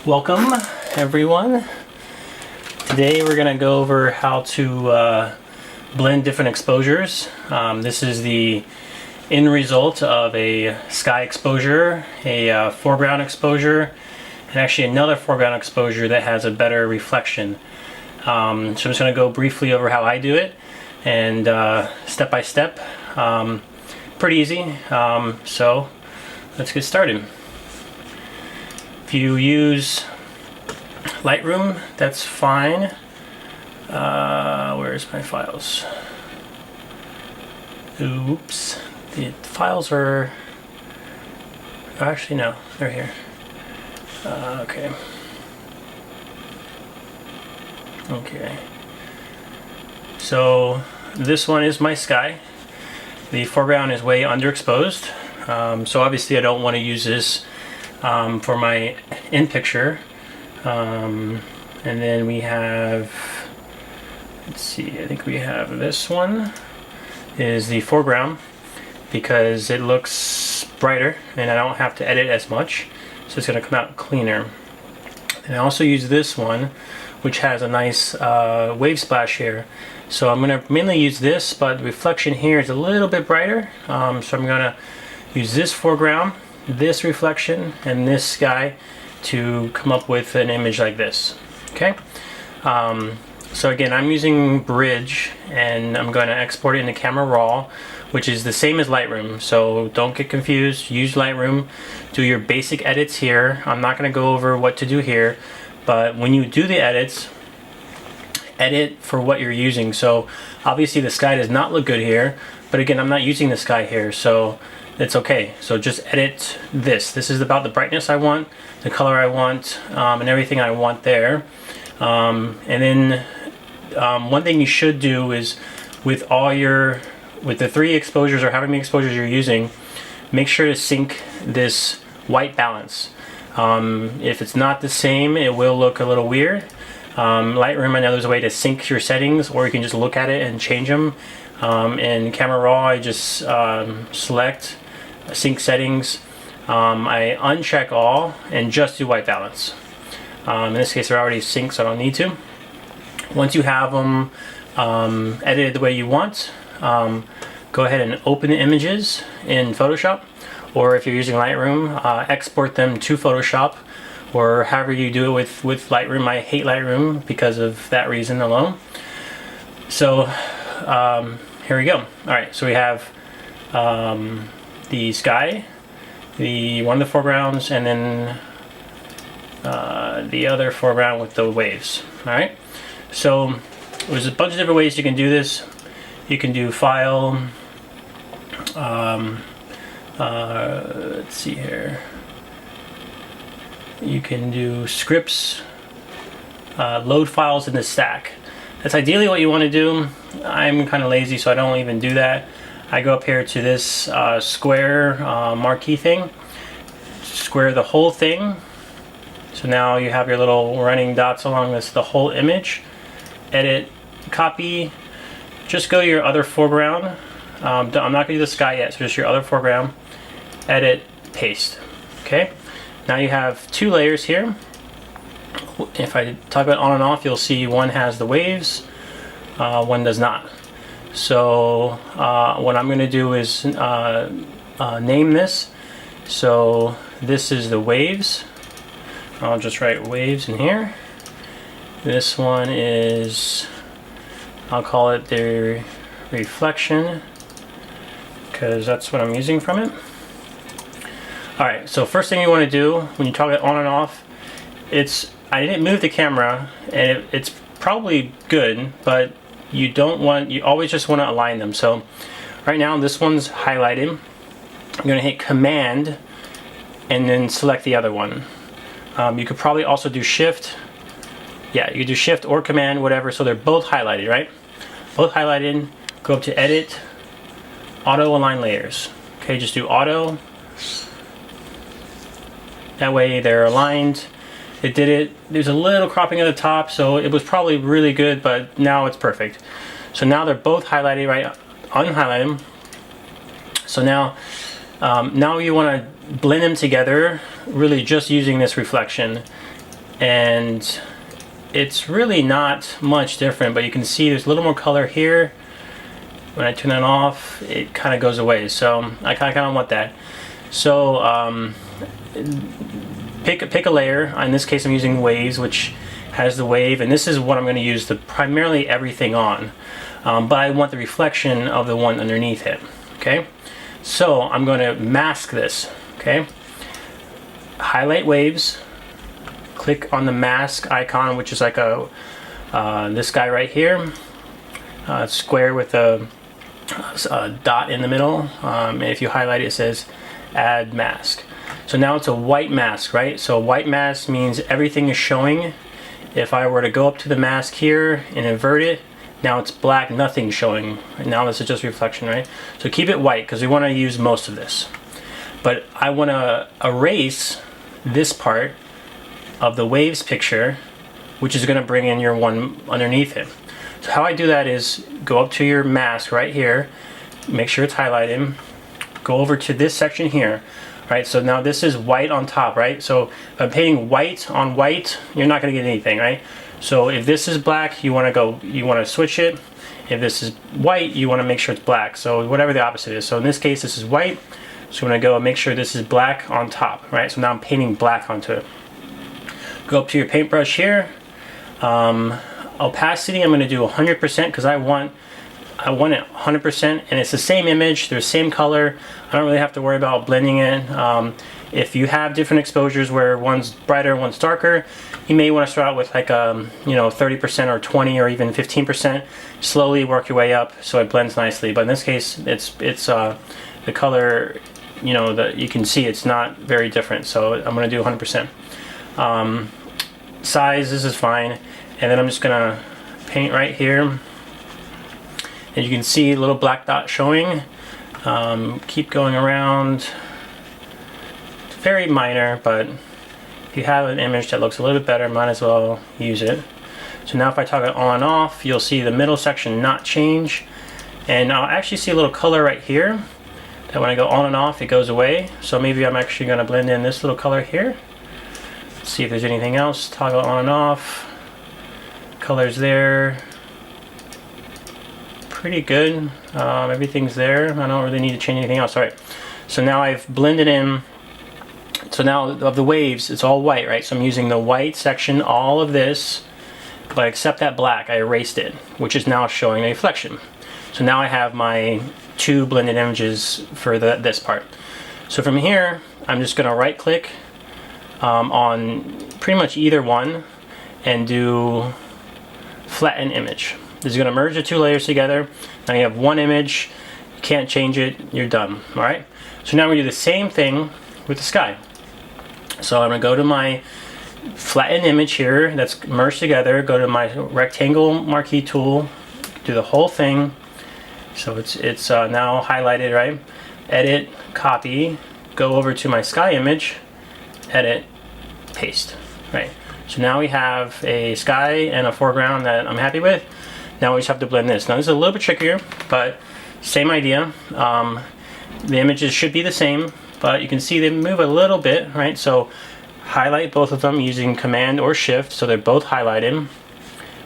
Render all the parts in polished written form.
Welcome everyone. Today we're going to go over how to blend different exposures. This is the end result of a sky exposure, a foreground exposure, and actually another foreground exposure that has a better reflection. So I'm just going to go briefly over how I do it and step by step. Pretty easy. So let's get started. If you use Lightroom, that's fine. Where's my files? Oops. The files are... Oh, actually, no. They're here. Okay. Okay. So this one is my sky. The foreground is way underexposed. So obviously I don't want to use this for my in picture. And then we have, let's see, I think we have this one is the foreground because it looks brighter and I don't have to edit as much, so it's going to come out cleaner. And I also use this one which has a nice wave splash here, so I'm going to mainly use this, but the reflection here is a little bit brighter, so I'm going to use this foreground, this reflection, and this sky to come up with an image like this. Okay, so again, I'm using Bridge and I'm going to export it into Camera Raw, which is the same as Lightroom, so don't get confused. Use Lightroom, do your basic edits here. I'm not going to go over what to do here, but when you do the edits, edit for what you're using. So obviously the sky does not look good here, but again, I'm not using the sky here, so it's okay. So just edit this. This is about the brightness I want, the color I want, and everything I want there. And then one thing you should do is with the 3 exposures or however many exposures you're using, make sure to sync this white balance. If it's not the same, it will look a little weird. Lightroom, I know there's a way to sync your settings, or you can just look at it and change them. In Camera Raw, I just select sync settings. I uncheck all and just do white balance. In this case, they're already synced, so I don't need to. Once you have them edited the way you want, go ahead and open the images in Photoshop, or if you're using Lightroom, export them to Photoshop, or however you do it with Lightroom. I hate Lightroom because of that reason alone. So here we go. All right, so we have the sky, one of the foregrounds, and then the other foreground with the waves. All right, so there's a bunch of different ways you can do this. You can do file, let's see here, you can do scripts, load files in the stack. That's ideally what you want to do. I'm kind of lazy, so I don't even do that. I go up here to this square marquee thing, square the whole thing. So now you have your little running dots along the whole image. Edit, copy, just go to your other foreground. I'm not going to do the sky yet, so just your other foreground. Edit, paste. Okay, now you have 2 layers here. If I talk about on and off, you'll see one has the waves, one does not. So what I'm going to do is name this. So this is the waves. I'll just write waves in here. This one is, I'll call it the reflection, because that's what I'm using from it. Alright, so first thing you want to do when you talk about on and off, I didn't move the camera, and it's probably good, but you always just want to align them. So right now this one's highlighted. I'm going to hit Command and then select the other one. You could probably also do Shift. Yeah, you could do Shift or Command, whatever, so they're both highlighted, right? Both highlighted. Go up to Edit, Auto Align Layers. Okay, just do Auto. That way they're aligned. It did it. There's a little cropping at the top, so it was probably really good, but now it's perfect. So now they're both highlighted, right? Unhighlight them. So now Now you want to blend them together, really just using this reflection. and it's really not much different, but you can see there's a little more color here. When I turn that off, it kind of goes away, so I kind of want that. So pick a layer. In this case I'm using Waves, which has the wave, and this is what I'm going to use the primarily everything on, but I want the reflection of the one underneath it. Okay, so I'm going to mask this. Okay, highlight Waves, click on the mask icon, which is like a this guy right here, square with a dot in the middle. If you highlight it, it says add mask. So now it's a white mask, right? So white mask means everything is showing. If I were to go up to the mask here and invert it, now it's black, nothing's showing. Now this is just reflection, right? So keep it white because we want to use most of this. But I want to erase this part of the Waves picture, which is going to bring in your one underneath it. So how I do that is go up to your mask right here, make sure it's highlighted, go over to this section here. Right, so now this is white on top, right? So if I'm painting white on white, you're not going to get anything, right? So if this is black, you want to switch it. If this is white, you want to make sure it's black. So whatever the opposite is. So in this case, this is white. So I'm going to go and make sure this is black on top, right? So now I'm painting black onto it. Go up to your paintbrush here. Opacity, I'm going to do 100% because I want it 100%, and it's the same image, they're the same color. I don't really have to worry about blending it. If you have different exposures where one's brighter, one's darker, you may want to start out with like 30% or 20 or even 15%. Slowly work your way up so it blends nicely. But in this case, it's the color, that you can see it's not very different. So I'm going to do 100%. Size, this is fine, and then I'm just going to paint right here. And you can see a little black dot showing. Keep going around. It's very minor, but if you have an image that looks a little bit better, might as well use it. So now if I toggle it on and off, you'll see the middle section not change. And I'll actually see a little color right here that when I go on and off, it goes away. So maybe I'm actually going to blend in this little color here. Let's see if there's anything else. Toggle on and off. Colors there. Pretty good. Everything's there. I don't really need to change anything else. All right. So now I've blended in. So now of the Waves, it's all white, right? So I'm using the white section, all of this, but except that black, I erased it, which is now showing a reflection. So now I have my two blended images for this part. So from here, I'm just going to right click on pretty much either one and do flatten image. This is going to merge the two layers together. Now you have one image, you can't change it, you're done. Alright? So now we do the same thing with the sky. So I'm going to go to my flatten image here that's merged together, go to my rectangle marquee tool, do the whole thing. So it's now highlighted, right? Edit, copy, go over to my sky image, edit, paste. Right? So now we have a sky and a foreground that I'm happy with. Now we just have to blend this. Now this is a little bit trickier, but same idea. The images should be the same, but you can see they move a little bit, right? So highlight both of them using Command or Shift, so they're both highlighted.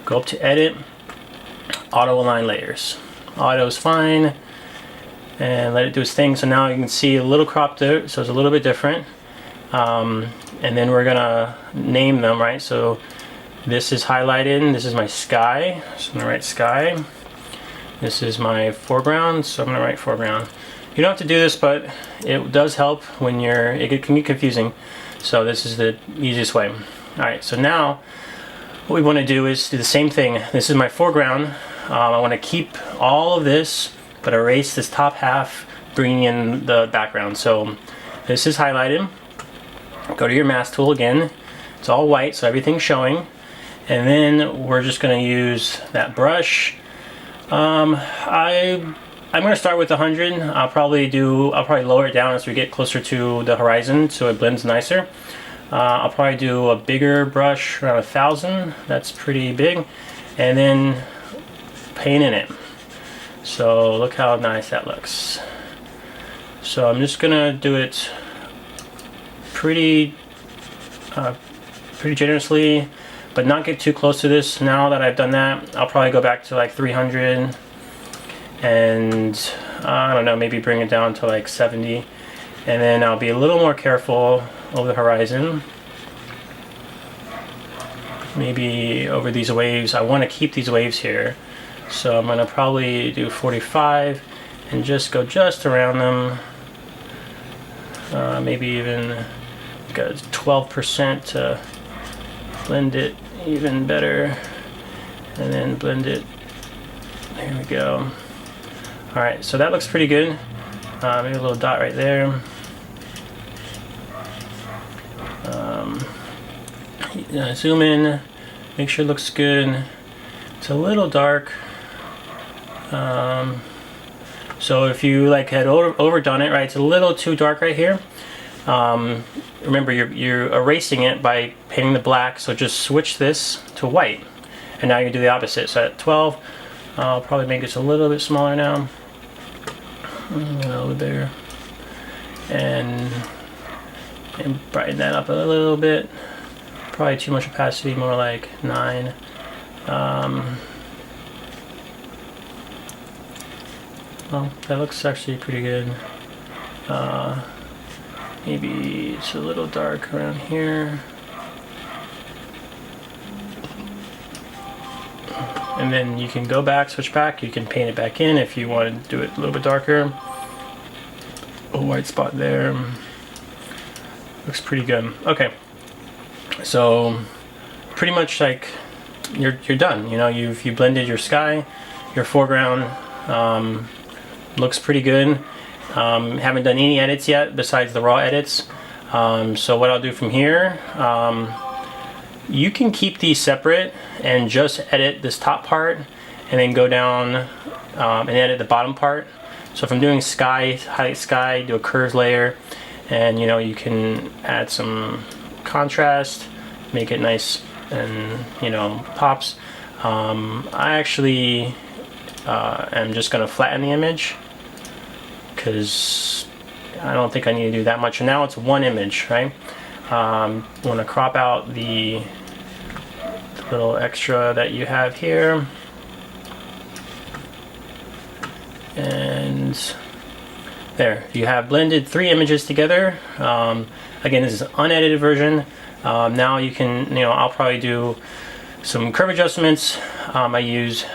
Go up to Edit, Auto Align Layers. Auto is fine, and let it do its thing. So now you can see a little crop there, so it's a little bit different. And then we're gonna name them, right? So this is highlighted, this is my sky, so I'm gonna write sky. This is my foreground, so I'm gonna write foreground. You don't have to do this, but it does help when it can get confusing. So this is the easiest way. Alright, so now what we want to do is do the same thing. This is my foreground. I want to keep all of this, but erase this top half, bringing in the background. So this is highlighted. Go to your mask tool again. It's all white, so everything's showing. And then we're just going to use that brush. I'm going to start with 100. I'll probably lower it down as we get closer to the horizon so it blends nicer. I'll probably do a bigger brush around 1000. That's pretty big. And then paint in it. So look how nice that looks. So I'm just going to do it pretty pretty generously, but not get too close to this. Now that I've done that, I'll probably go back to like 300 and I don't know, maybe bring it down to like 70, and then I'll be a little more careful over the horizon. Maybe over these waves. I want to keep these waves here, so I'm gonna probably do 45 and just go just around them. Maybe even got 12% to blend it even better, and then blend it. There we go. All right, so that looks pretty good. Maybe a little dot right there. Zoom in, make sure it looks good. It's a little dark. So if you like had overdone it, right, it's a little too dark right here. Remember, you're erasing it by painting the black, so just switch this to white. And now you do the opposite. So at 12, I'll probably make this a little bit smaller now. A little bit bigger. And brighten that up a little bit. Probably too much opacity, more like 9. Well, that looks actually pretty good. Maybe it's a little dark around here. And then you can go back, switch back. You can paint it back in if you want to do it a little bit darker. A white spot there. Looks pretty good. Okay. So pretty much like you're done. You know, you blended your sky, your foreground. Looks pretty good. Haven't done any edits yet besides the raw edits. So what I'll do from here, you can keep these separate and just edit this top part and then go down and edit the bottom part. So if I'm doing sky, highlight sky, do a curves layer, and you know, you can add some contrast, make it nice and, you know, pops. I actually am just gonna flatten the image because I don't think I need to do that much. And now it's one image, right? I want to crop out the little extra that you have here, and there you have blended 3 images together. Again, this is an unedited version. Now you can, you know, I'll probably do some curve adjustments. I use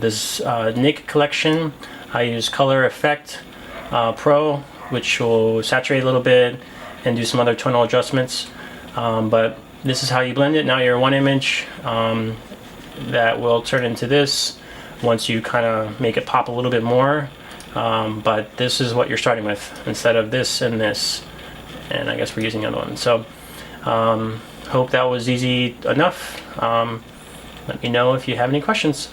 this Nik collection. I use Color Effect Pro, which will saturate a little bit and do some other tonal adjustments. But this is how you blend it. Now your one image that will turn into this once you kind of make it pop a little bit more. But this is what you're starting with instead of this and this. And I guess we're using the other one. So hope that was easy enough. Let me know if you have any questions.